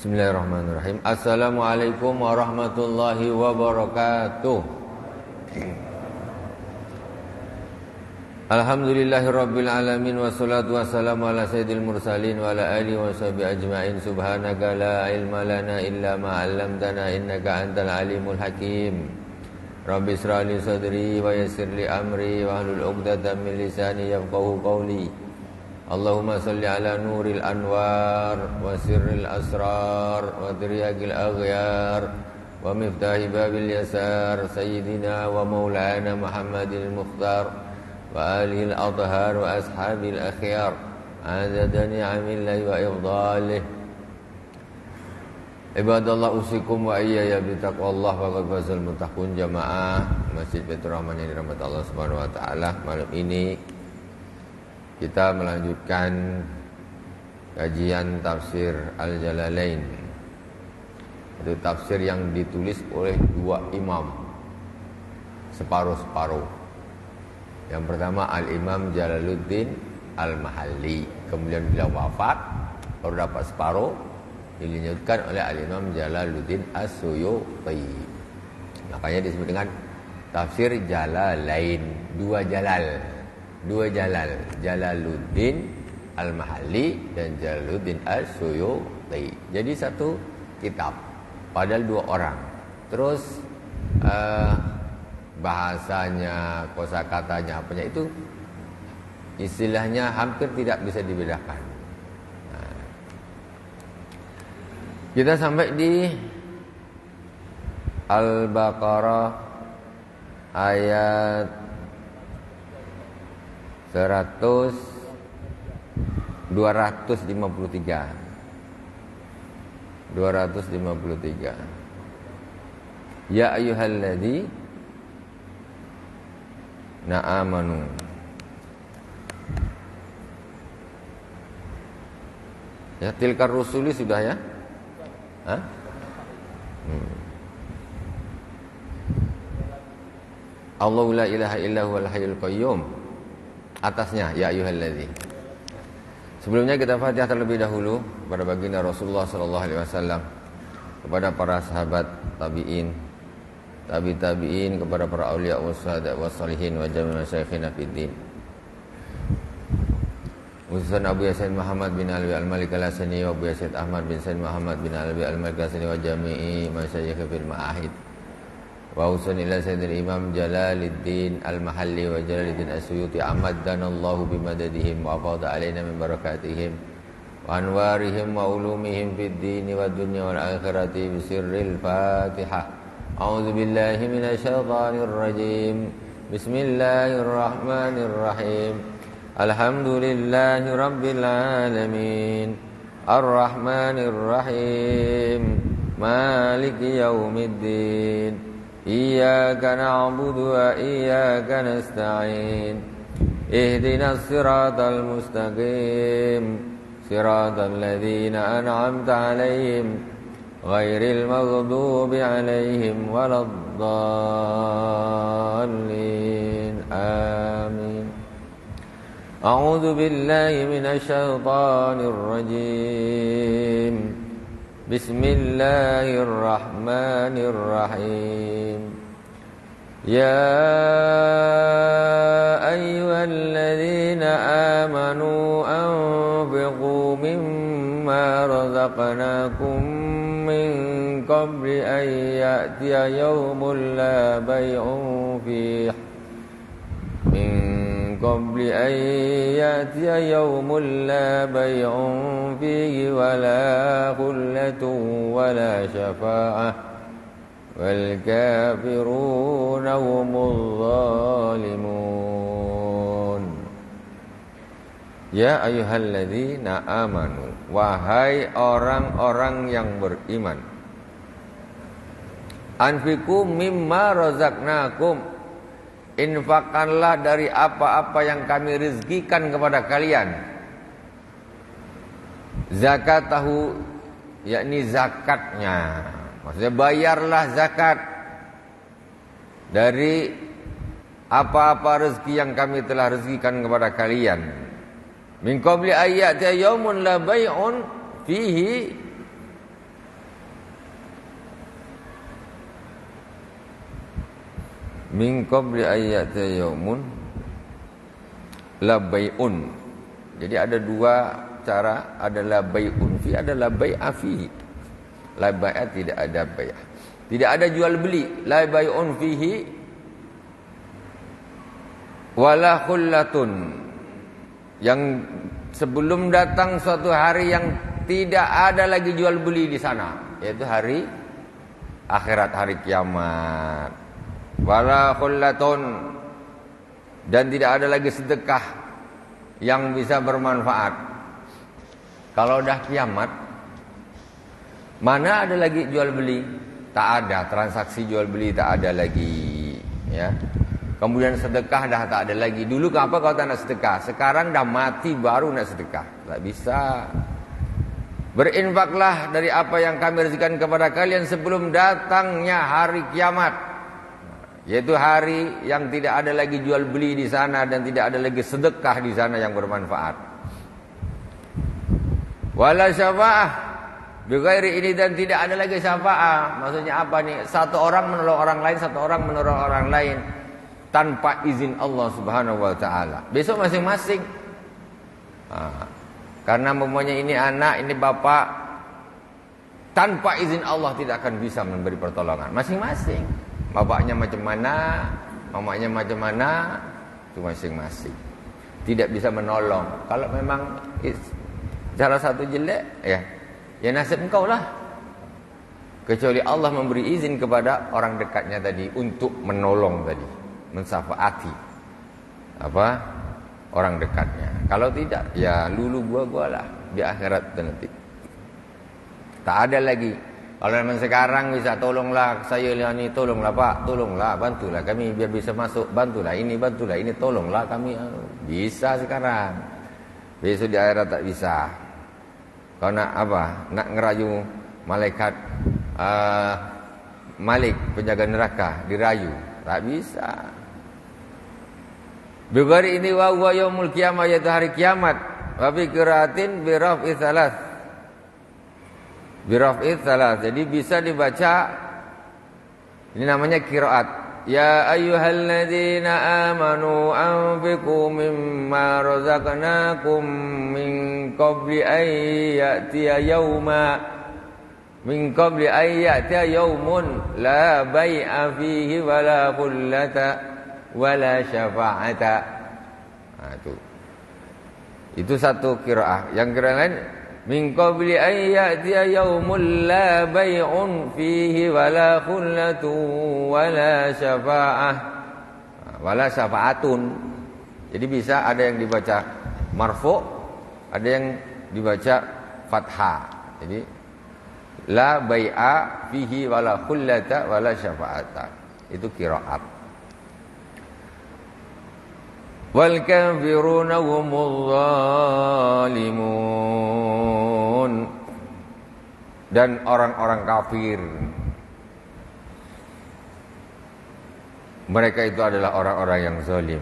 Bismillahirrahmanirrahim. Assalamualaikum warahmatullahi wabarakatuh. Alhamdulillahirabbil alamin wassalatu wassalamu ala sayyidil mursalin wa ala alihi washabihi ajmain. Subhanaka la ilma lana illa ma 'allamtana innaka antal alimul hakim. Rabbi ishrah li sadri wa yassir li amri wa hlul 'uqdatam min lisani yafqahu qawli. Allahumma salli ala nuril anwar wa sirril asrar wa tiryaqil aghyar wa miftahi babil yasar sayyidina wa maulana Muhammadil Mukhtar wa alihil adhar wa ashabil akhyar adada ni'amillahi wa ifdalih. Ibadallah usikum wa iyaya bitaqwallah wa qad fazal muttaqun. Jamaah Masjid Baitur Rahman yang dirahmati Allah Subhanahu wa taala, malam ini kita melanjutkan kajian tafsir Al-Jalalain. Itu tafsir yang ditulis oleh dua imam, separuh-separuh. Yang pertama Al-Imam Jalaluddin Al-Mahalli, kemudian beliau wafat, baru dapat separuh, dilanjutkan oleh Al-Imam Jalaluddin As-Suyuti. Makanya disebut dengan tafsir Jalalain, dua jalal, Jalaluddin Al-Mahalli dan Jalaluddin As-Suyuti. Jadi satu kitab, padahal dua orang. Terus bahasanya, kosakatanya, apanya itu istilahnya hampir tidak bisa dibedakan. Kita sampai di Al-Baqarah ayat 253. Ya ayyuhalladzi amanu. Ya, tilkar rusuli sudah ya? Hah? Allahu la ilaha illa huwal hayyul qayyum. Atasnya ya ayyuhalladzi. Sebelumnya kita Fatihah terlebih dahulu kepada baginda Rasulullah sallallahu alaihi wasallam, kepada para sahabat tabi'in, tabi'in, kepada para auliya wassadat wassalihin wa jami'il masyayikhina fid din. Khususan Abu Yasin Muhammad bin Alwi Al-Malik Al-Hasani wa Abu Yasin Ahmad bin Said Muhammad bin Alwi Al-Malik Al-Hasani wa jami'i masyayikh fil ma'ahid. Wa usun ila sayyidil imam Jalaluddin Al-Mahalli wa Jalaluddin As-Suyuti amaddanallahu bimadadihim wa afadha alaina min barakatihim wa anwarihim wa ulumihim fid dini wa dunya wal akhirati bisirril Fatihah. A'udzu billahi minasyaitonir rajim. Bismillahirrahmanirrahim. Alhamdulillahi rabbil alamin. Ar-Rahmanir Rahim. Maliki yaumiddin. Iyyaka na'budu wa iyyaka nasta'in. Ihdinas siratal mustaqim. Siratal ladzina an'amta 'alaihim ghairil maghdubi 'alaihim waladdallin. Amin. A'udzu billahi minasy syaithanir rajim. Bismillahirrahmanirrahim. Ya ayyuhalladzina amanu anfiqu mimma razaqnakum min qabli an ya'tiya yawmun la bay'un fihi قبل أن يأتي يوم لا بيع فيه ولا خلة ولا شفاعة والكافرون هم الظالمون. Ya ayyuhalladzina amanu, wahai orang-orang yang beriman, anfiqu mimma razaqnakum, infakkanlah dari apa-apa yang kami rizkikan kepada kalian. Zakatahu, yakni zakatnya, maksudnya bayarlah zakat dari apa-apa rezeki yang kami telah rezekikan kepada kalian. Min qabli ayyati yaumun la bai'un fihi, Min qabli ayyati yaumun la bai'un. Jadi ada dua cara, ada la bai'un fi, ada la bai'a fi. La bai'a tidak ada bai'ah. Tidak ada jual beli, la bai'un fihi wala khullatun. Yang sebelum datang suatu hari yang tidak ada lagi jual beli di sana, yaitu hari akhirat, hari kiamat. Wala khullatun, dan tidak ada lagi sedekah yang bisa bermanfaat. Kalau dah kiamat, mana ada lagi jual beli? Tak ada, transaksi jual beli tak ada lagi, ya. Kemudian sedekah dah tak ada lagi. Dulu kenapa kau tak nak sedekah? Sekarang dah mati baru nak sedekah. Tak bisa. Berinfaklah dari apa yang kami rezekikan kepada kalian sebelum datangnya hari kiamat, yaitu hari yang tidak ada lagi jual beli di sana dan tidak ada lagi sedekah di sana yang bermanfaat. Wala syafa'ah bighairi ini, dan tidak ada lagi syafa'ah. Maksudnya apa nih? Satu orang menolong orang lain, satu orang menolong orang lain tanpa izin Allah Subhanahu wa taala. Besok masing-masing. Karena mempunyai ini anak, ini bapak, tanpa izin Allah tidak akan bisa memberi pertolongan. Masing-masing. Bapaknya macam mana, mamanya macam mana, itu masing-masing. Tidak bisa menolong. Kalau memang salah satu jelek, ya nasib engkau lah. Kecuali Allah memberi izin kepada orang dekatnya tadi untuk menolong tadi, mensafaati orang dekatnya. Kalau tidak, ya lulu gua lah di akhirat nanti. Tak ada lagi. Kalau memang sekarang bisa, tolonglah saya ni, tolonglah Pak, tolonglah, bantulah kami biar bisa masuk, bantulah ini, tolonglah kami. Bisa sekarang. Besok di akhirat tak bisa. Kau nak apa? Nak ngerayu malaikat Malik, penjaga neraka, dirayu. Tak bisa. Bigari ini wa huwa yaumul qiyamah, yaitu hari kiamat. Wa fi qiraatin bi raf'i thalath. Biraf'id salah. Jadi bisa dibaca, ini namanya qiraat. Ya ayyuhalladzina amanu anfiqu mimma razaqnakum min qabli an ya'tiya yaumun la bai'a fihi wala khullata wala syafa'ata. Itu satu qiraah. Yang qiraah lain, min qabli an ya'tiya yaumul la bai'un fihi wala khullatu wala syafa'ah wala syafa'atun. Jadi bisa ada yang dibaca marfu', ada yang dibaca fathah. Jadi la bai'a fihi wala khullata wala syafa'ata. Itu qiraat. Wal kafiruna humuz zalimun, dan orang-orang kafir mereka itu adalah orang-orang yang zalim.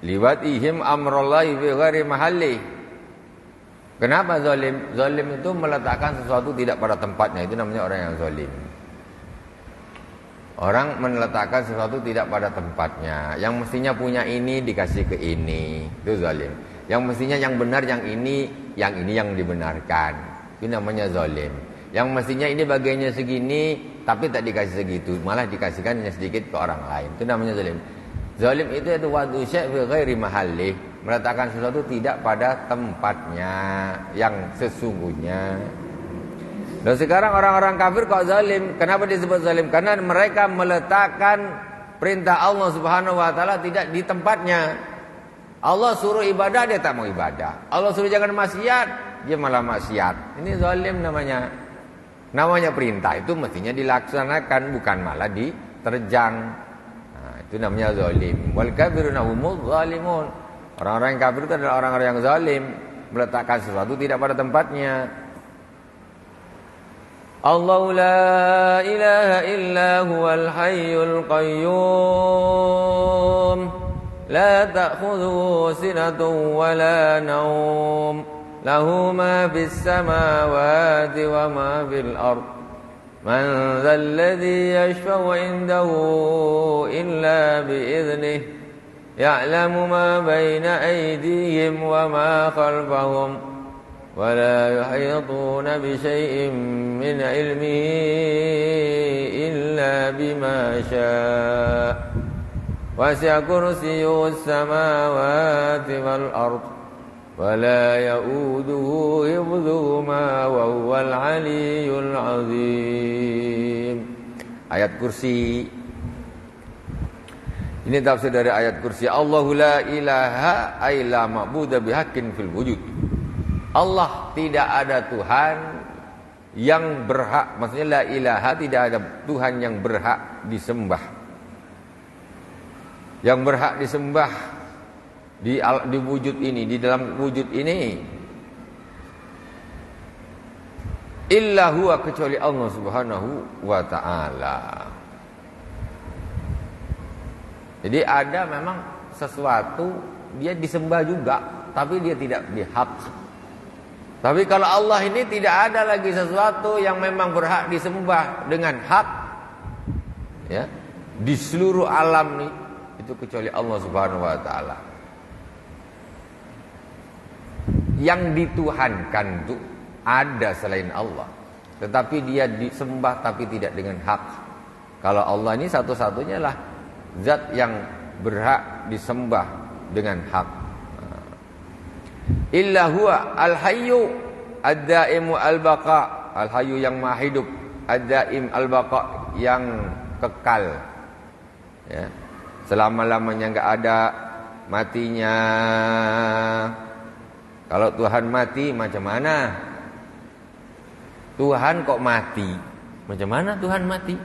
Liwatihim amrullahi fi ghairi mahalli. Kenapa zalim? Zalim itu meletakkan sesuatu tidak pada tempatnya, itu namanya orang yang zalim. Orang meletakkan sesuatu tidak pada tempatnya. Yang mestinya punya ini dikasih ke ini, itu zalim. Yang mestinya yang benar yang ini yang dibenarkan, itu namanya zalim. Yang mestinya ini bagiannya segini tapi tak dikasih segitu, malah dikasihkan hanya sedikit ke orang lain, itu namanya zalim. Zalim itu wadu syai' fi ghairi mahalli, meletakkan sesuatu tidak pada tempatnya yang sesungguhnya. Dan sekarang orang-orang kafir kok zalim. Kenapa disebut zalim? Karena mereka meletakkan perintah Allah Subhanahu wa taala tidak di tempatnya. Allah suruh ibadah, dia tak mau ibadah. Allah suruh jangan maksiat, dia malah maksiat. Ini zalim namanya. Namanya perintah itu mestinya dilaksanakan, bukan malah diterjang. Nah, itu namanya zalim. Wal kafiruna humuz zalimun. Orang-orang yang kafir itu adalah orang-orang yang zalim, meletakkan sesuatu tidak pada tempatnya. Allahu la ilaha illa huwal hayyul qayyum la ta'khudhuhu sinatun wa la nawm lahu ma fis samawati wa ma fil ard Man dzalladzi yashfa'u 'indahu illa bi'idhnihi ya'lamu ma baina aydihim wa ma khalfahum wa la yuhituna bi syai'in min 'ilmihi illa bima syaa wasi'a kursiyyuhu as-samawati wal ardh ولا يؤوده حفظهما وهو العلي العظيم. Ayat kursi. Ini tafsir dari ayat kursi. Allahu la ilaha illa ma'budu bihaqqin fil wujud. Allah tidak ada Tuhan yang berhak, maksudnya la ilaha, tidak ada Tuhan yang berhak disembah. Yang berhak disembah di wujud ini, di dalam wujud ini, illa huwa, kecuali Allah Subhanahu wa ta'ala. Jadi ada memang sesuatu dia disembah juga, tapi dia tidak dihak. Tapi kalau Allah ini tidak ada lagi sesuatu yang memang berhak disembah dengan hak, ya, di seluruh alam nih, itu kecuali Allah Subhanahu wa ta'ala. Yang dituhankan itu ada selain Allah, tetapi dia disembah tapi tidak dengan hak. Kalau Allah ini satu-satunya lah zat yang berhak disembah dengan hak. Illa huwa al-hayyu ad-daimu al-baqa. Al-hayyu yang maha hidup, ad-daim al-baqa yang kekal, ya, selama-lamanya, enggak ada matinya. Kalau Tuhan mati, macam mana? Tuhan kok mati? Macam mana Tuhan mati?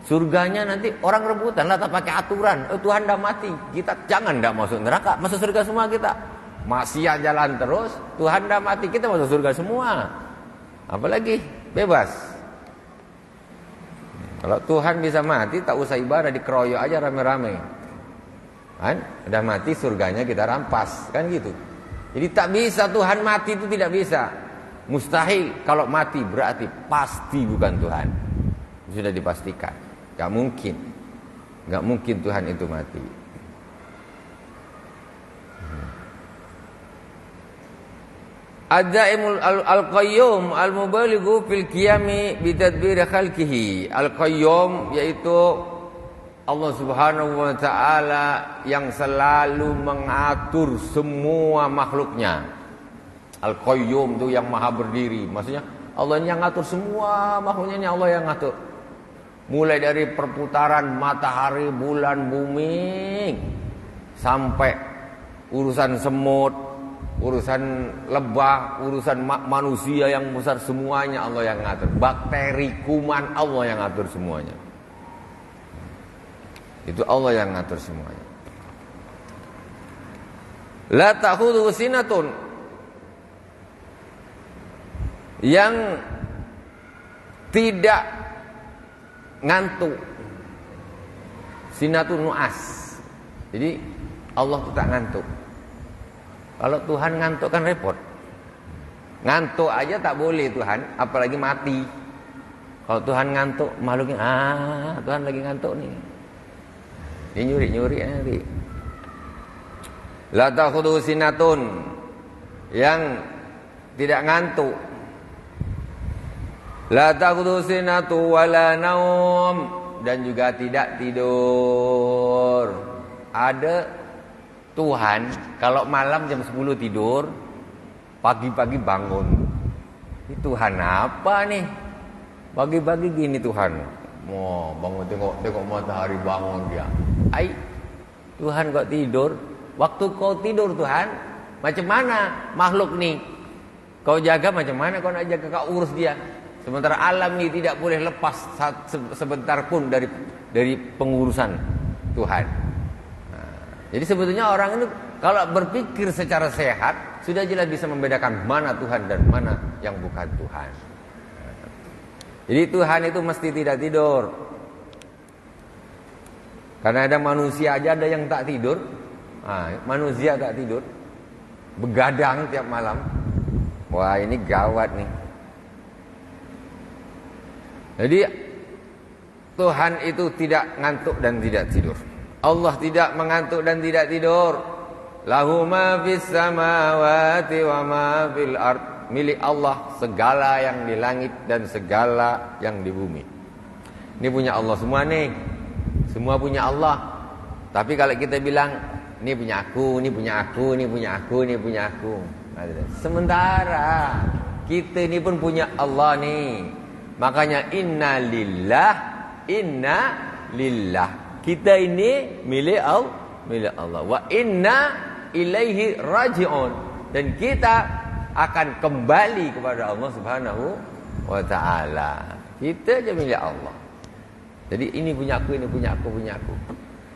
Surganya nanti orang rebutan lah, tak pakai aturan. Tuhan dah mati, kita jangan dah masuk neraka, masuk surga semua kita. Maksiat jalan terus, Tuhan dah mati, kita masuk surga semua. Apalagi bebas. Kalau Tuhan bisa mati, tak usah ibadah, dikeroyok aja rame-rame. Kan? Udah mati, surganya kita rampas, kan gitu. Jadi tak bisa Tuhan mati, itu tidak bisa. Mustahil. Kalau mati berarti pasti bukan Tuhan. Sudah dipastikan. Gak mungkin. Gak mungkin Tuhan itu mati. Ad-daimul al-qayyum al-mubalighu fil qiyami bitadbir khalqihi. Al-qayyum yaitu Allah Subhanahu wa ta'ala yang selalu mengatur semua makhluknya. Al-Qayyum itu yang maha berdiri. Maksudnya Allah yang ngatur semua makhluknya, ini Allah yang ngatur. Mulai dari perputaran matahari, bulan, bumi, sampai urusan semut, urusan lebah, urusan manusia yang besar, semuanya Allah yang ngatur. Bakteri, kuman, Allah yang ngatur semuanya. Itu Allah yang ngatur semuanya. La ta'khudhuhu sinatun, yang tidak ngantuk. Sinatun nu'as. Jadi Allah itu tak ngantuk. Kalau Tuhan ngantuk kan repot. Ngantuk aja tak boleh Tuhan, apalagi mati. Kalau Tuhan ngantuk, makhluknya Tuhan lagi ngantuk nih. Dia nyuri nanti. La ta'khudhuhu sinatun, yang tidak ngantuk. La ta'khudhuhu sinatu wala naum, dan juga tidak tidur. Ada Tuhan kalau malam jam 10 tidur, pagi-pagi bangun. Ini Tuhan apa nih? Pagi-pagi gini Tuhan. Mau bangun, tengok matahari, bangun dia. Tuhan kok tidur? Waktu kau tidur Tuhan, macam mana makhluk nih? Kau jaga macam mana? Kau nak jaga, kau urus dia. Sementara alam ini tidak boleh lepas sebentar pun dari pengurusan Tuhan. Jadi sebetulnya orang itu kalau berpikir secara sehat, sudah jelas bisa membedakan mana Tuhan dan mana yang bukan Tuhan. Jadi Tuhan itu mesti tidak tidur. Karena ada manusia aja ada yang tak tidur. Manusia tak tidur, begadang tiap malam. Wah, ini gawat nih. Jadi Tuhan itu tidak ngantuk dan tidak tidur. Allah tidak mengantuk dan tidak tidur. Lahu ma fis samawati wa ma fil ard. Milik Allah segala yang di langit dan segala yang di bumi. Ini punya Allah semua nih. Semua punya Allah. Tapi kalau kita bilang ini punya aku, ini punya aku, ini punya aku, ini punya aku. Sementara kita ini pun punya Allah nih. Makanya inna lillah. Kita ini milik Allah. Wa inna ilaihi raji'un. Dan kita akan kembali kepada Allah Subhanahu wa taala. Kita aja milik Allah. Jadi ini punya aku, ini punya aku, punya aku.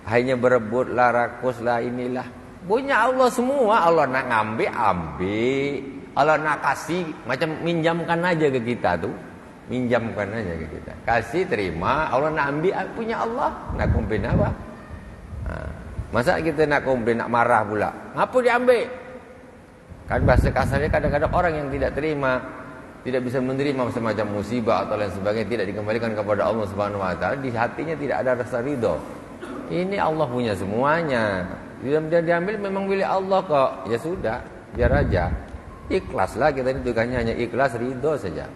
Hanya berebutlah, rakuslah, inilah. Punya Allah semua. Allah nak ambil. Allah nak kasih, macam minjamkan aja ke kita tuh. Minjamkan aja ke kita. Kasih, terima. Allah nak ambil, punya Allah. Nak komplain apa? Masa kita nak komplain, nak marah pula? Ngapa diambil? Kan bahasa kasarnya kadang-kadang orang yang tidak terima, tidak bisa menerima semacam musibah atau lain sebagainya, tidak dikembalikan kepada Allah Subhanahu wa taala, di hatinya tidak ada rasa ridho. Ini Allah punya semuanya. Dia diambil memang milik Allah kok. Ya sudah, biar aja. Ikhlaslah, kita ini tugasnya hanya ikhlas, ridho saja.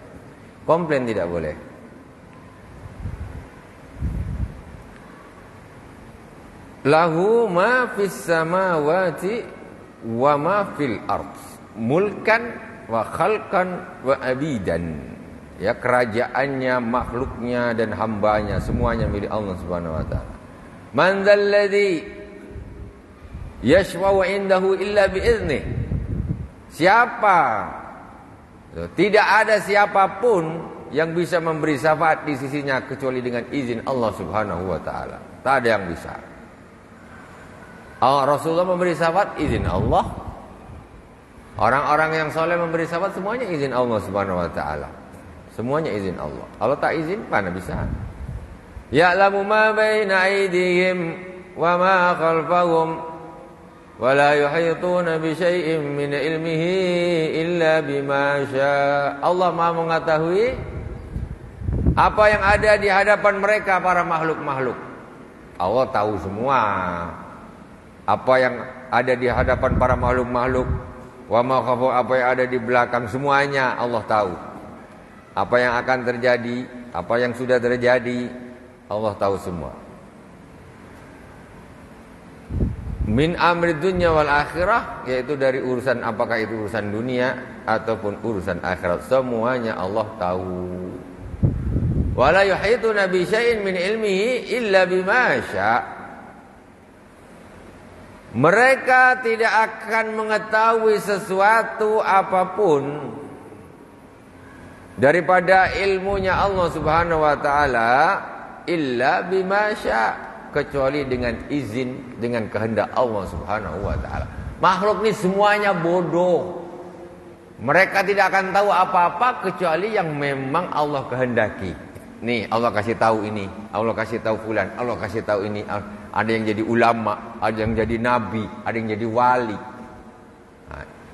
Komplain tidak boleh. Lahu ma fis samawati wa ma fil ard. Mulkan wa khalqan wa abidan. Ya, kerajaannya, makhluknya dan hambanya semuanya milik Allah Subhanahu wa taala. Man dzalladzi yashfa'u 'indahu illa bi'iznih. Siapa? Tidak ada siapapun yang bisa memberi syafaat di sisinya kecuali dengan izin Allah Subhanahu wa taala. Tak ada yang bisa. Rasulullah memberi syafaat izin Allah. Orang-orang yang soleh memberi syafaat semuanya izin Allah Subhanahu wa taala. Semuanya izin Allah. Allah tak izin mana bisa? Ya'lamu ma baina aydihim wa ma khalfahum wa la yuhituna bi syai'in min ilmihi illa bima syaa. Allah Maha mengetahui apa yang ada di hadapan mereka para makhluk-makhluk. Allah tahu semua. Apa yang ada di hadapan para makhluk-makhluk, wa ma khafu, apa yang ada di belakang, semuanya Allah tahu. Apa yang akan terjadi, apa yang sudah terjadi, Allah tahu semua. Min amri dunya wal akhirah, yaitu dari urusan, apakah itu urusan dunia ataupun urusan akhirat, semuanya Allah tahu. Wala yuhituna bi syai'in min ilmihi illa bima syaa. Mereka tidak akan mengetahui sesuatu apapun daripada ilmunya Allah Subhanahu wa taala illa bima syaa, kecuali dengan izin, dengan kehendak Allah Subhanahu wa taala. Makhluk ini semuanya bodoh. Mereka tidak akan tahu apa-apa kecuali yang memang Allah kehendaki. Nih, Allah kasih tahu ini, Allah kasih tahu fulan, Allah kasih tahu ini. Ada yang jadi ulama, ada yang jadi nabi, ada yang jadi wali,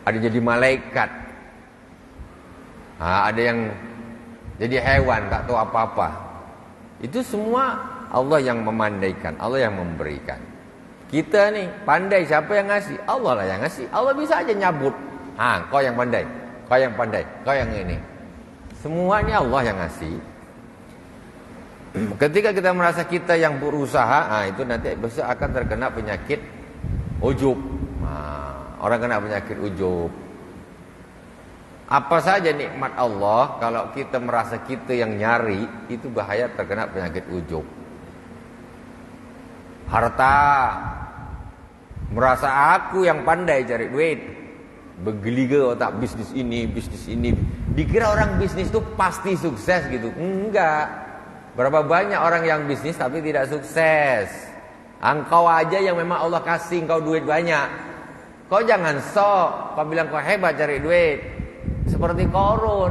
ada yang jadi malaikat, ada yang jadi hewan, tak tahu apa-apa. Itu semua Allah yang memandaikan, Allah yang memberikan. Kita nih pandai, siapa yang ngasih? Allah lah yang ngasih. Allah bisa aja nyabut. Kau yang pandai, kau yang pandai, kau yang ini. Semuanya Allah yang ngasih. Ketika kita merasa kita yang berusaha, itu nanti besok akan terkena penyakit ujub. Orang kena penyakit ujub. Apa saja nikmat Allah, kalau kita merasa kita yang nyari, itu bahaya terkena penyakit ujub. Harta, merasa aku yang pandai cari duit, bergeliga otak bisnis ini. Dikira orang bisnis itu pasti sukses gitu. Enggak. Berapa banyak orang yang bisnis tapi tidak sukses. Engkau aja yang memang Allah kasih engkau duit banyak. Kau jangan sok, kau bilang kau hebat cari duit. Seperti Qarun.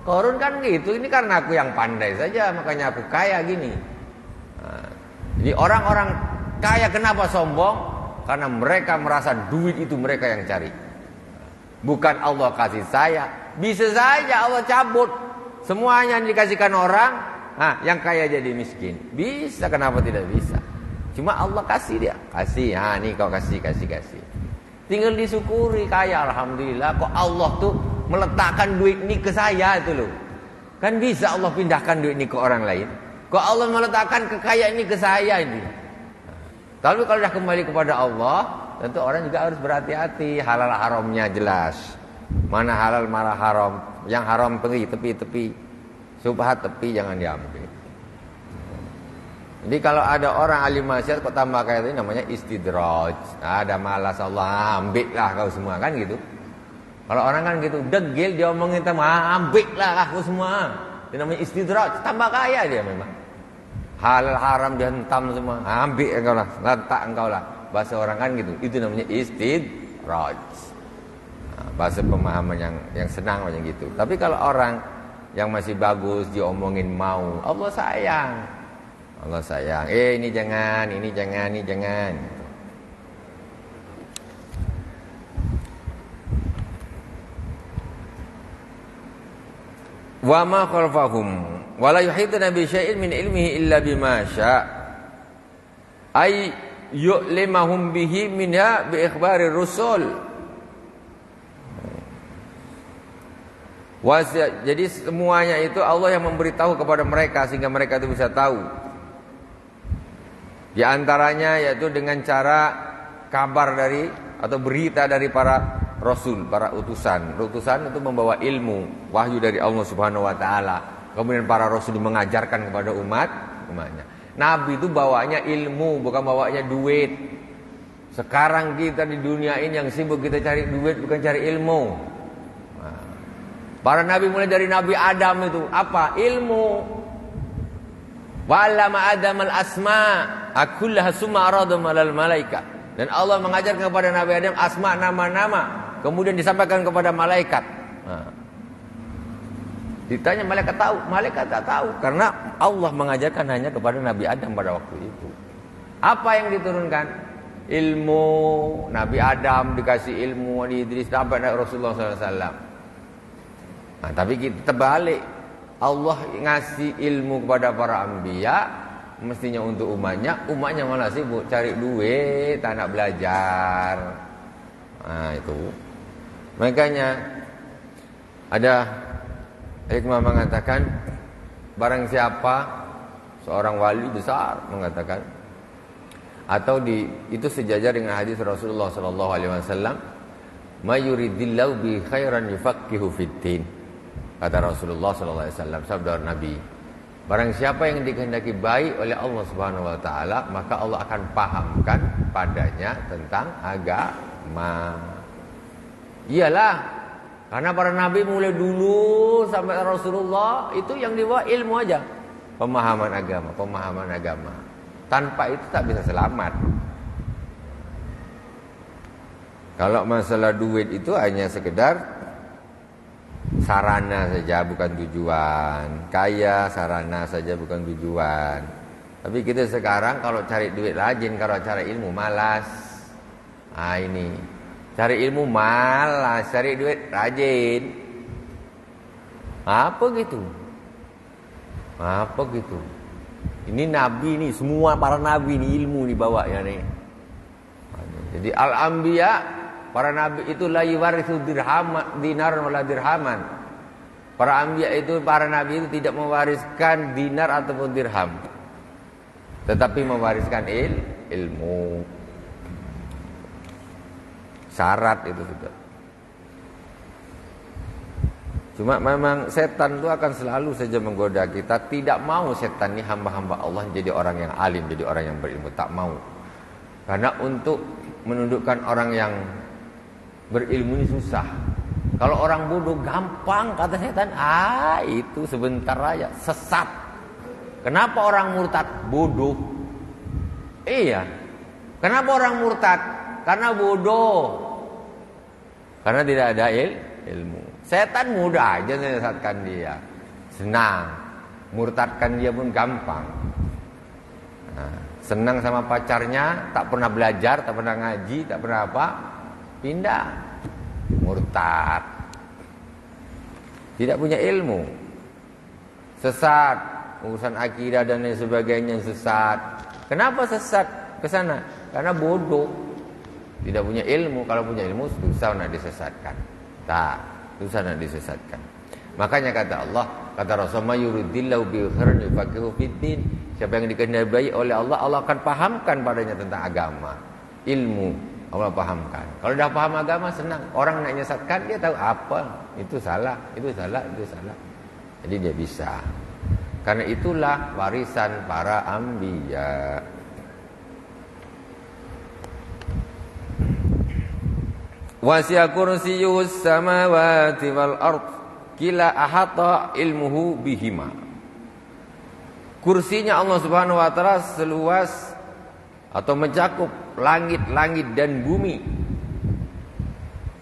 Qarun kan gitu, ini karena aku yang pandai saja makanya aku kaya gini. Jadi orang-orang kaya kenapa sombong? Karena mereka merasa duit itu mereka yang cari. Bukan Allah kasih saya. Bisa saja Allah cabut semuanya yang dikasihkan orang. yang kaya jadi miskin. Bisa, kenapa tidak bisa? Cuma Allah kasih dia. Kasih, nih kau kasih. Tinggal disyukuri, kaya alhamdulillah. Kok Allah tuh meletakkan duit ini ke saya itu loh. Kan bisa Allah pindahkan duit ini ke orang lain. Kok Allah meletakkan kekayaan ini ke saya ini. Tapi kalau sudah kembali kepada Allah, tentu orang juga harus berhati-hati. Halal haramnya jelas. Mana halal, mana haram. Yang haram tepi. Subhat tepi, jangan diambil. Jadi kalau ada orang ahli maksiat kok tambah kayak itu namanya istidraj. Ada malas Allah, ambil lah kau semua, kan gitu. Kalau orang kan gitu, degil dia omongin ambil lah aku semua. Itu namanya istidraj, tambah kaya dia memang. Halal haram dia hentam semua, ambil engkau lah, letak engkau lah. Bahasa orang kan gitu, itu namanya istidraj. Bahasa pemahaman yang senang macam gitu. Tapi kalau orang yang masih bagus diomongin mau, Allah sayang. Ini jangan. Wa ma khalfahum wa la yuhituna bi syai'in min ilmihi illa bima syaa. Ay yu'limahum bihi minha bi ikhbarir rusul. Jadi semuanya itu Allah yang memberitahu kepada mereka sehingga mereka itu bisa tahu. Di antaranya yaitu dengan cara kabar dari atau berita dari para rasul, para utusan. Utusan itu membawa ilmu, wahyu dari Allah Subhanahu wa taala. Kemudian para rasul mengajarkan kepada umatnya. Nabi itu bawanya ilmu, bukan bawanya duit. Sekarang kita di dunia ini yang sibuk kita cari duit bukan cari ilmu. Para nabi mulai dari Nabi Adam itu apa? Ilmu. Wa'allama Adam al-asma akullaha summa aradhum 'alal malaika. Dan Allah mengajarkan kepada Nabi Adam asma, nama-nama, kemudian disampaikan kepada malaikat. Ditanya malaikat tahu? Malaikat tak tahu karena Allah mengajarkan hanya kepada Nabi Adam pada waktu itu. Apa yang diturunkan? Ilmu. Nabi Adam dikasih ilmu, Nabi Idris sampai Rasulullah SAW. Tapi kita terbalik. Allah ngasih ilmu kepada para anbiya mestinya untuk umatnya malah sibuk cari duit, tak nak belajar. Itu. Makanya ada hikmah mengatakan barang siapa seorang wali besar mengatakan atau itu sejajar dengan hadis Rasulullah sallallahu alaihi wasallam, "May yuridillahu bi khairan yufaqihu fiddin." Kata Rasulullah sallallahu alaihi wasallam, sabda Nabi, barang siapa yang dikehendaki baik oleh Allah Subhanahu wa taala, maka Allah akan pahamkan padanya tentang agama. Iyalah, karena para nabi mulai dulu sampai Rasulullah itu yang dibawa ilmu aja, pemahaman agama. Tanpa itu tak bisa selamat. Kalau masalah duit itu hanya sekedar sarana saja bukan tujuan. Kaya sarana saja bukan tujuan. Tapi kita sekarang kalau cari duit rajin, kalau cari ilmu malas. Ini cari ilmu malas, cari duit rajin. Apa gitu? Ini nabi nih, semua para nabi nih ilmu dibawa ya nih. Jadi al-anbiya, para nabi itu la yuwarithu dinar wala dirhaman. Para anbiya itu, para nabi itu tidak mewariskan dinar ataupun dirham, tetapi mewariskan ilmu. Syarat itu sudah. Cuma memang setan itu akan selalu saja menggoda kita. Tidak mau setan ini hamba-hamba Allah jadi orang yang alim, jadi orang yang berilmu. Tak mau. Karena untuk menundukkan orang yang berilmu ini susah. Kalau orang bodoh gampang, kata setan. Itu sebentar aja sesat. Kenapa orang murtad? Bodoh. Iya. Kenapa orang murtad? Karena bodoh. Karena tidak ada ilmu. Setan mudah aja menyesatkan dia. Senang. Murtadkan dia pun gampang. Senang sama pacarnya, tak pernah belajar, tak pernah ngaji, tak pernah apa, pindah. Murtad. Tidak punya ilmu. Sesat. urusan akidah dan lain sebagainya sesat. Kenapa sesat ke sana? Karena bodoh, tidak punya ilmu. Kalau punya ilmu susah nak disesatkan. Tak, susah nak disesatkan. Makanya kata Allah, kata Rasulullah, yuridillahu bi khairin yufaqihu fiddin. Siapa yang dikehendaki oleh Allah, Allah akan pahamkan padanya tentang agama. Ilmu Allah pahamkan. Kalau dah paham agama senang. Orang nak menyesatkan dia tahu apa itu salah, itu salah, itu salah. Jadi dia bisa. Karena itulah warisan para anbiya. Wasi'a kursiyyus samawati wal ard kila ahata ilmuhu bihima. Kursinya Allah Subhanahu wa taala seluas atau mencakup langit-langit dan bumi.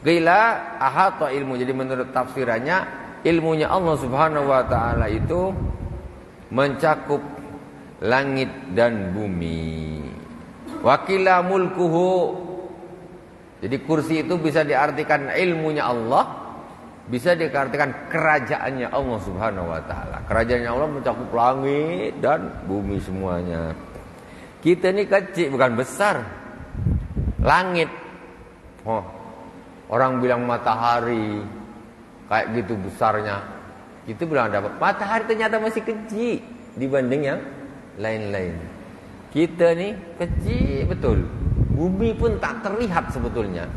Qila ahata ilmu. Jadi menurut tafsirannya, ilmunya Allah Subhanahu wa taala itu mencakup langit dan bumi. Wakila mulkuhu. Jadi kursi itu bisa diartikan ilmunya Allah, bisa diartikan kerajaannya Allah Subhanahu wa taala. Kerajaannya Allah mencakup langit dan bumi semuanya. Kita ini kecil bukan besar. Langit. Orang bilang matahari kayak gitu besarnya. Kita bilang dapat matahari ternyata masih kecil dibanding yang lain-lain. Kita ni kecil betul. Bumi pun tak terlihat sebetulnya.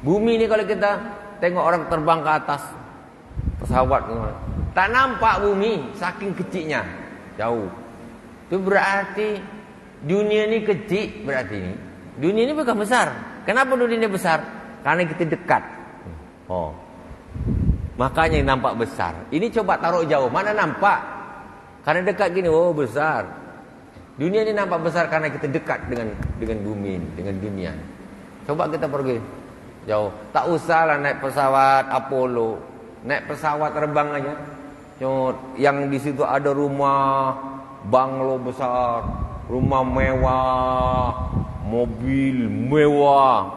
Bumi ni kalau kita tengok orang terbang ke atas pesawat, tak nampak bumi saking kecilnya, jauh. Itu berarti dunia ni kecil berarti ni. Dunia ni bukan besar. Kenapa dunia ni besar? Karena kita dekat. Makanya nampak besar. Ini coba taruh jauh, mana nampak? Karena dekat gini, besar. Dunia ini nampak besar karena kita dekat dengan bumi, dengan dunia. Coba kita pergi jauh. Tak usahlah naik pesawat Apollo, naik pesawat terbang aja. Yang di situ ada rumah banglo besar, rumah mewah, mobil mewah.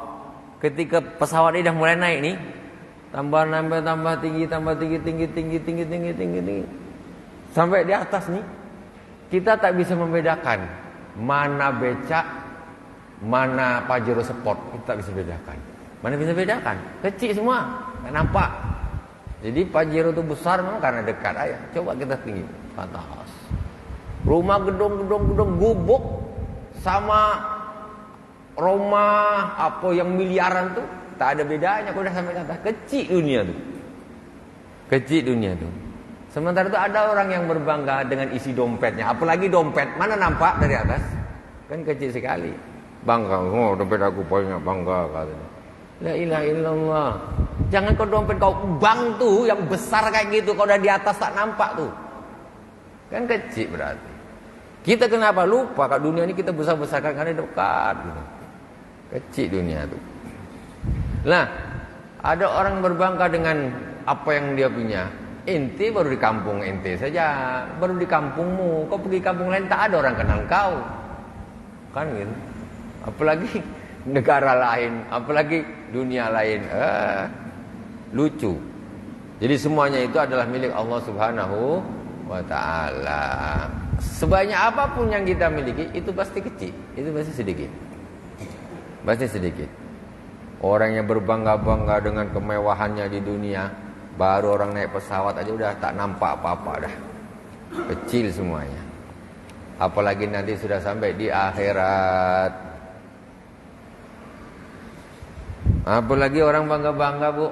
Ketika pesawat ini dah mulai naik nih, tambah tinggi. Sampai di atas nih, kita tak bisa membedakan mana becak, mana Pajero Sport. Kita tak bisa bedakan. Mana bisa bedakan? Kecil semua, tak nampak. Jadi Pajero itu besar memang karena dekat aja. Coba kita tinggi atas. Rumah gedung gubuk sama rumah apa yang miliaran tuh tak ada bedanya kalau dah sampai ke atas. Kecil dunia tuh. Kecil dunia tuh. Sementara itu ada orang yang berbangga dengan isi dompetnya. Apalagi dompet, mana nampak dari atas? Kan kecil sekali. Bangga, dompet aku banyak, bangga katanya. La ilaha illallah. Jangan kau dompet kau bank tuh yang besar kayak gitu, kau udah di atas tak nampak tuh. Kan kecil berarti. Kita kenapa lupa kalau dunia ini kita besar-besarkan karena dekat gitu. Kecil dunia tuh. Nah, ada orang berbangga dengan apa yang dia punya. Ente baru di kampung ente saja, baru di kampungmu. Kau pergi kampung lain tak ada orang kenal kau, kan gitu. Apalagi negara lain, apalagi dunia lain. Lucu. Jadi semuanya itu adalah milik Allah Subhanahu wa taala. Sebanyak apapun yang kita miliki itu pasti kecil, itu pasti sedikit. Pasti sedikit. Orang yang berbangga-bangga dengan kemewahannya di dunia, baru orang naik pesawat aja udah tak nampak apa-apa dah. Kecil semuanya. Apalagi nanti sudah sampai di akhirat. Apalagi orang bangga-bangga, Bu.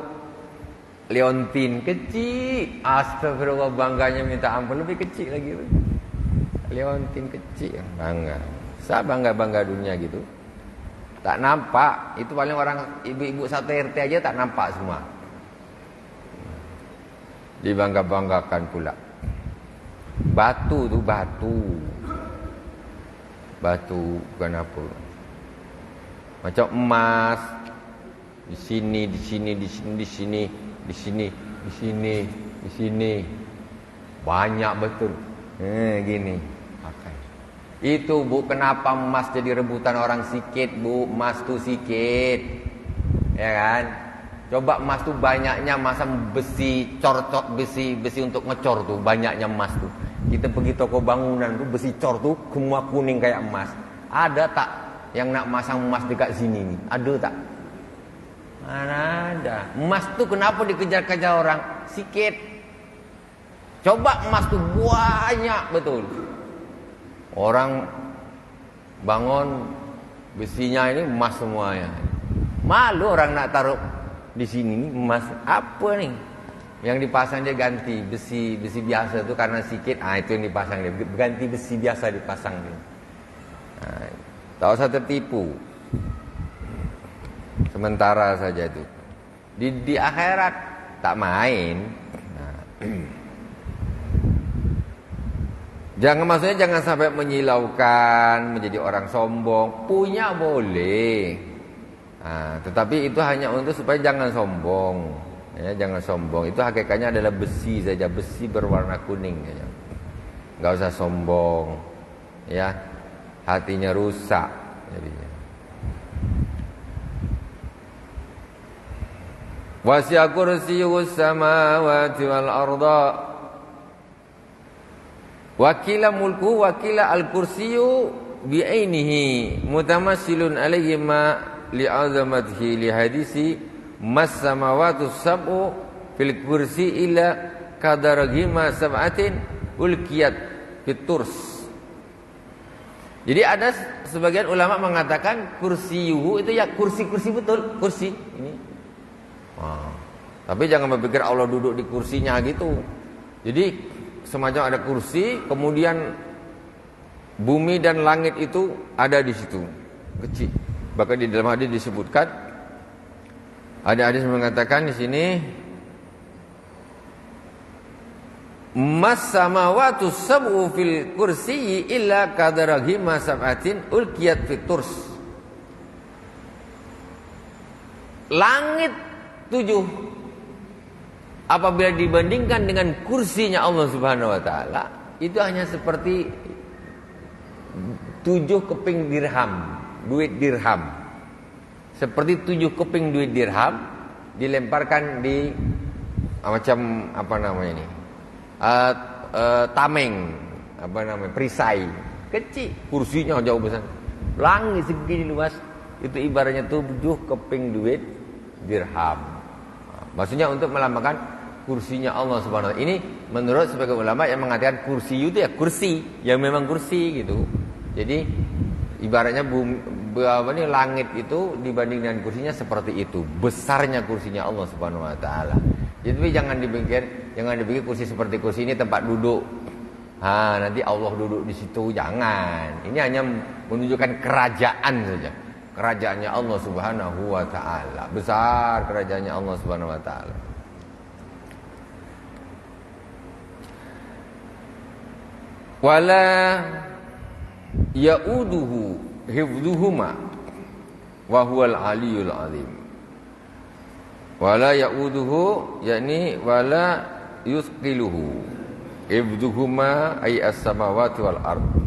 Leontin kecil. Astagfirullah, bangganya minta ampun, lebih kecil lagi, Bu. Leontin kecil, bangga. Saya bangga-bangga dunia gitu. Tak nampak. Itu paling orang ibu-ibu satu RT aja tak nampak semua. Dibangga-banggakan pula. Batu tu batu bukan apa. Macam emas. Di sini. Banyak betul. Gini. Pakai. Itu Bu, kenapa emas jadi rebutan orang sikit, Bu? Emas tu sikit. Ya kan? Coba emas tu banyaknya masam besi, cor-cor besi untuk ngecor tu, banyaknya emas tu. Kita pergi toko bangunan tuh besi cor tuh semua kuning kayak emas. Ada tak yang nak masang emas dekat sini nih? Ada tak? Mana ada. Emas tuh kenapa dikejar-kejar orang? Sikit. Coba emas tuh banyak betul. Orang bangun besinya ini emas semuanya. Malu orang nak taruh di sini nih emas. Apa nih? Yang dipasang dia ganti besi biasa tuh karena sikit. Itu yang dipasang dia. Ganti besi biasa dipasang dia. Tak usah tertipu. Sementara saja itu. Di akhirat tak main. Jangan sampai menyilaukan, menjadi orang sombong. Punya boleh. Tetapi itu hanya untuk supaya jangan sombong. Ya, jangan sombong. Itu hakikatnya adalah besi saja, besi berwarna kuning saja. Enggak usah sombong. Ya. Hatinya rusak jadinya. Wasi'a kursiyyus samawati wal arda. Wakila mulku wakila al-kursiyyu bi'ainihi mutamassilun alayhi ma li'azamatihi li hadisi mas samawatu sab'u fil kursi illa kadaragima sab'atin ulkiyat fiturs. Jadi ada sebagian ulama mengatakan kursiyuhu itu ya kursi-kursi betul, kursi ini. Tapi jangan berpikir Allah duduk di kursinya gitu. Jadi semacam ada kursi, kemudian bumi dan langit itu ada di situ, kecil. Bahkan di dalam hadis disebutkan, ada hadis mengatakan di sini, mas samawatu sab'u fil kursiyyi illa kadarahima sab'atin ulqiyat fiturs. Langit 7 apabila dibandingkan dengan kursinya Allah Subhanahu wa taala, itu hanya seperti 7 keping dirham, duit dirham. Seperti 7 keping duit dirham dilemparkan di macam apa namanya ini? Tameng, apa namanya? Perisai. Kecil, kursinya jauh besar. Langit segini luas, itu ibaratnya 7 keping duit dirham. Maksudnya untuk melambangkan kursinya Allah Subhanahu wa taala. Ini menurut sebagian ulama yang mengatakan kursi itu ya kursi, yang memang kursi gitu. Jadi ibaratnya langit itu dibanding dengan kursinya seperti itu. Besarnya kursinya Allah Subhanahu wa taala. Jadi jangan dipikir kursi seperti kursi ini tempat duduk. Nanti Allah duduk di situ, jangan. Ini hanya menunjukkan kerajaan saja. Kerajaannya Allah Subhanahu wa taala. Besar kerajaannya Allah Subhanahu wa taala. Wala ya'uduhu hifdhuhuma wa huwal aliyul azim. Wala ya'uduhu yakni wala yusqiluhu hifdhuhuma ay as-samawati wal ardh.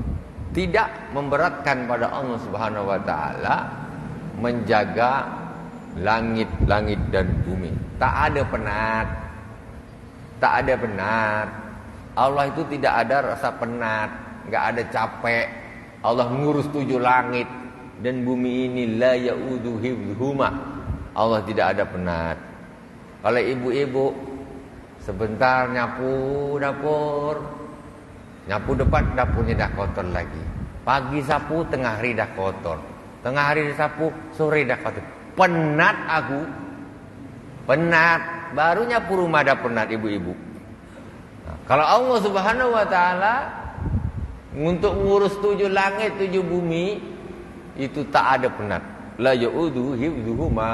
Tidak memberatkan pada Allah Subhanahu wa taala menjaga langit-langit dan bumi. Tak ada penat. Tak ada penat. Allah itu tidak ada rasa penat, enggak ada capek. Allah mengurus 7 langit dan bumi ini la ya'udu hifdhuhuma. Allah tidak ada penat. Kalau ibu-ibu sebentar nyapu dapur, nyapu depan, dapurnya dah kotor lagi. Pagi sapu, tengah hari dah kotor. Tengah hari sapu, sore dah kotor. Penat aku. Penat. Baru nyapu rumah dah penat ibu-ibu. Kalau Allah Subhanahu wa taala untuk ngurus 7 langit, 7 bumi, itu tak ada penat. La ya'udu hifdhuhuma.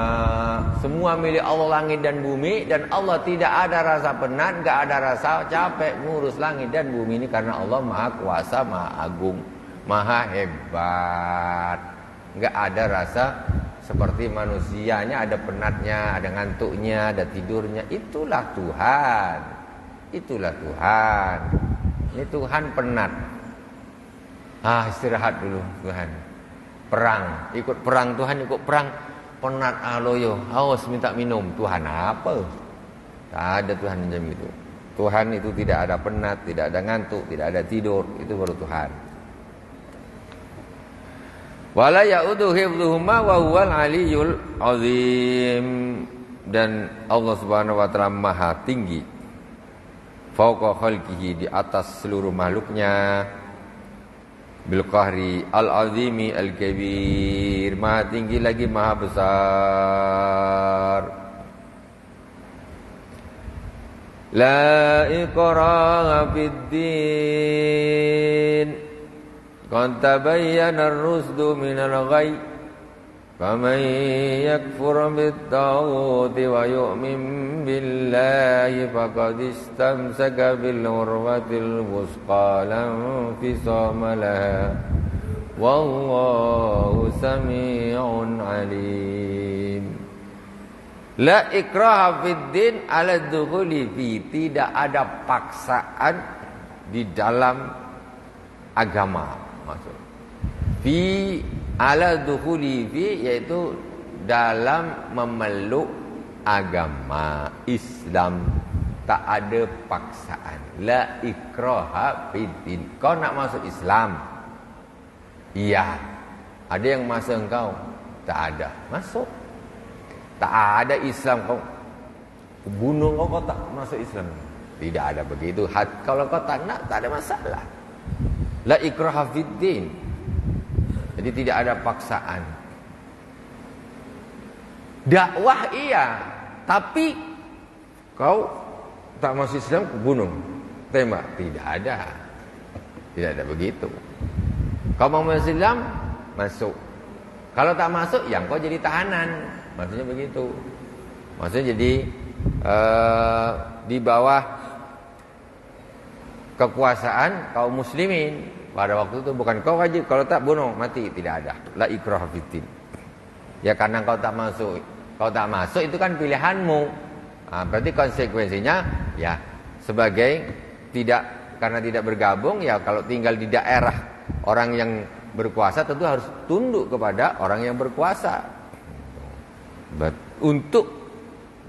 Semua milik Allah langit dan bumi, dan Allah tidak ada rasa penat, enggak ada rasa capek ngurus langit dan bumi ini karena Allah Maha Kuasa, Maha Agung, Maha Hebat. Enggak ada rasa seperti manusianya ada penatnya, ada ngantuknya, ada tidurnya. Itulah Tuhan. Itulah Tuhan. Ini Tuhan penat. Istirahat dulu Tuhan. Perang, ikut perang Tuhan, ikut perang. Penat aloyo, haus minta minum. Tuhan apa? Tak ada Tuhan macam itu. Tuhan itu tidak ada penat, tidak ada ngantuk, tidak ada tidur. Itu baru Tuhan. Wala ya'udu hifdhuhuma wa huwal aliyyul azim. Dan Allah Subhanahu wa taala Maha tinggi, fauqa khalqihi, di atas seluruh makhluknya, bil qahri al-azimi al-kabir, Maha tinggi lagi Maha besar. La ikraha fid din, qad tabayyana ar-rusdu minal ghayy, faman yakfur bit-taghuti wa yu'min billahi faqad istamsaka bil urwatil wusqa lam fisama laha wallahu sami'un alim. La ikraha fid din ala dukhuli fi, tidak ada paksaan di dalam agama. Maksud fi ala dukhuli fi, yaitu dalam memeluk agama Islam, tak ada paksaan. La ikraha fid din. Kau nak masuk Islam? Iya. Ada yang masa engkau? Tak ada. Masuk. Tak ada Islam kau bunuh kau tak masuk Islam. Tidak ada begitu. Kalau kau tak nak, tak ada masalah. La ikraha fid din. Jadi tidak ada paksaan. Dakwah iya, tapi kau tak masuk Islam, bunuh, tembak. Tidak ada. Tidak ada begitu. Kau mau masuk Islam, masuk. Kalau tak masuk, yang kau jadi tahanan. Maksudnya begitu. Maksudnya jadi di bawah kekuasaan kaum muslimin. Pada waktu itu bukan kau wajib, kalau tak bunuh, mati. Tidak ada. La ikraha fiddin. Ya karena kau tak masuk itu kan pilihanmu. Berarti konsekuensinya ya sebagai karena tidak bergabung, ya kalau tinggal di daerah orang yang berkuasa tentu harus tunduk kepada orang yang berkuasa. Untuk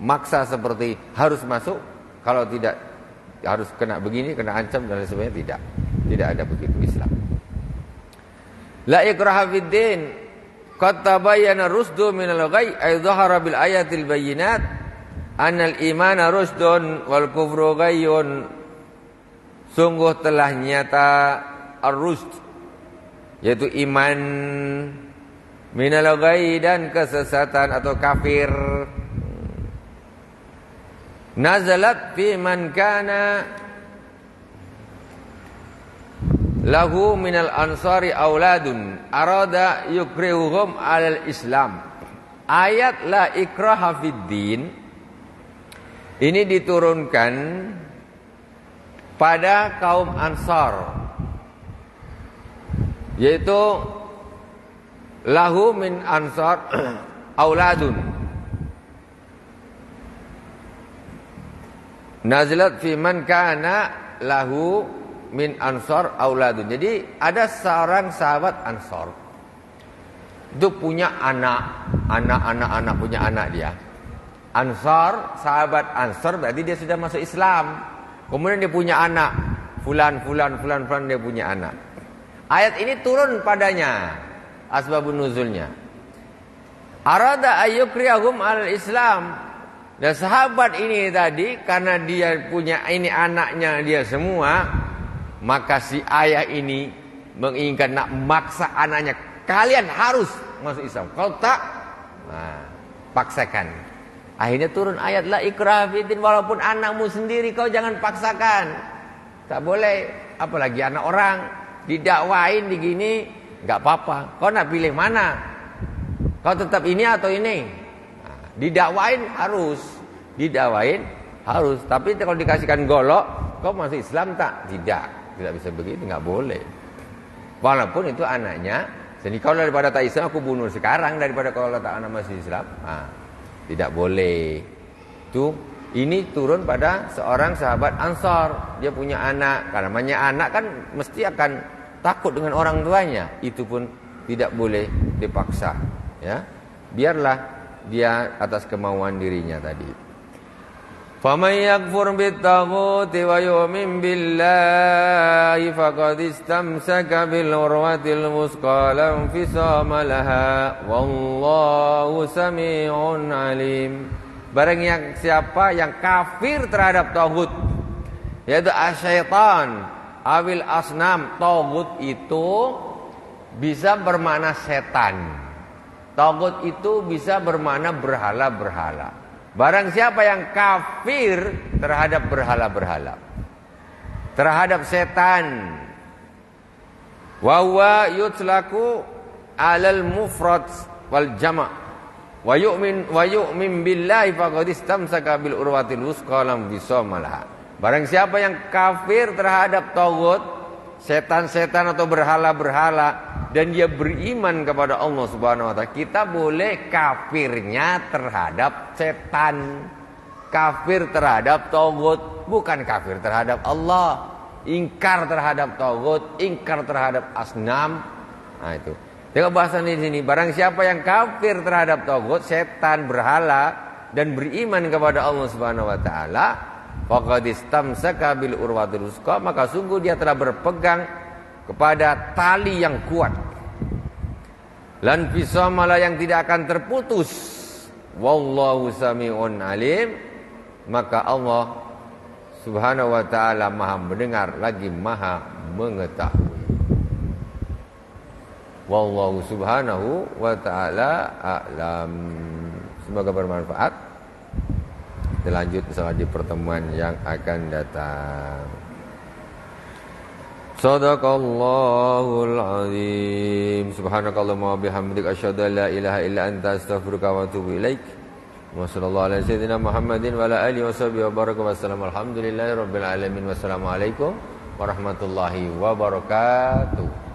maksa seperti harus masuk, kalau tidak harus kena begini, kena ancam dan lain sebagainya, tidak ada begitu Islam. La ikraha fid din, qad tabayyana rusdu minal ghayy, ay dhahara bil ayatil bayyinat annal imana rusdun wal kufru ghayyun. Sungguh telah nyata ar-rusd, yaitu iman, minal ghayy, dan kesesatan atau kafir. Nazalat fi man kana lahu minal ansari auladun arada yukrihuhum alal Islam. Ayat la ikraha fid din ini diturunkan pada kaum Ansar, yaitu lahu min ansar auladun. Nazilat fi man kana lahu min ansar auladun. Jadi ada seorang sahabat Ansar itu punya anak punya anak dia. Ansar, sahabat Ansar, berarti dia sudah masuk Islam. Kemudian dia punya anak, fulan dia punya anak. Ayat ini turun padanya. Asbabun nuzulnya, arada ayyukriyahum al-Islam. Dan sahabat ini tadi, karena dia punya ini anaknya dia semua, maka si ayah ini menginginkan nak maksa anaknya, kalian harus masuk Islam. Kalau tak, paksakan. Akhirnya turun ayat la ikraha fiddin, walaupun anakmu sendiri kau jangan paksakan. Tak boleh, apalagi anak orang didakwain begini, enggak apa-apa. Kau nak pilih mana? Kau tetap ini atau ini? Didakwain harus. Tapi kalau dikasihkan golok, kau masuk Islam tak? Tidak bisa begitu, enggak boleh. Walaupun itu anaknya. Jadi kalau daripada tak Islam aku bunuh sekarang, daripada kalau tak anak masih Islam. Tidak boleh. Ini turun pada seorang sahabat Ansar. Dia punya anak. Karena namanya anak kan mesti akan takut dengan orang tuanya. Itu pun tidak boleh dipaksa. Ya, biarlah dia atas kemauan dirinya tadi. Faman yakfur bit-taghuti wa yu'min billahi faqad istamsaka bil urwatil wuthqa la infisama laha wallahu sami'un alim. Barang siapa yang kafir terhadap taghut, yaitu asyaitan awil asnam. Taghut itu bisa bermakna setan. Taghut itu bisa bermakna berhala-berhala. Barang siapa yang kafir terhadap berhala-berhala, terhadap setan, wa huwa yutlaku alal mufrad wal jama' wa yu'min billahi faqad istamsaka bil urwatil wuthqa lam fisama laha. Barang siapa yang kafir terhadap taghut, setan-setan atau berhala-berhala, dan dia beriman kepada Allah Subhanahu wa taala, kita boleh kafirnya terhadap setan, kafir terhadap taghut, bukan kafir terhadap Allah. Ingkar terhadap taghut, ingkar terhadap asnam. Nah itu. Tengok bahasan di sini, barang siapa yang kafir terhadap taghut, setan, berhala, dan beriman kepada Allah Subhanahu wa taala, faqad istamsaka bil urwatil wuthqa, maka sungguh dia telah berpegang kepada tali yang kuat, lan fisamala yang tidak akan terputus. Wallahu sami'un alim, maka Allah Subhanahu wa taala Maha mendengar lagi Maha mengetahui. Wallahu subhanahu wa ta'ala a'lam. Semoga bermanfaat. Kita lanjut insyaallah di pertemuan yang akan datang. Sadaqallahul azim. Subhanakallahumma wa bihamdika asyhadu an la ilaha illa anta astaghfiruka wa atubu ilaik. Wa sallallahu ala sayyidina Muhammadin wa ala alihi washabihi wa baraka wa sallam. Alhamdulillahirabbil alamin. Wassalamualaikum warahmatullahi wabarakatuh.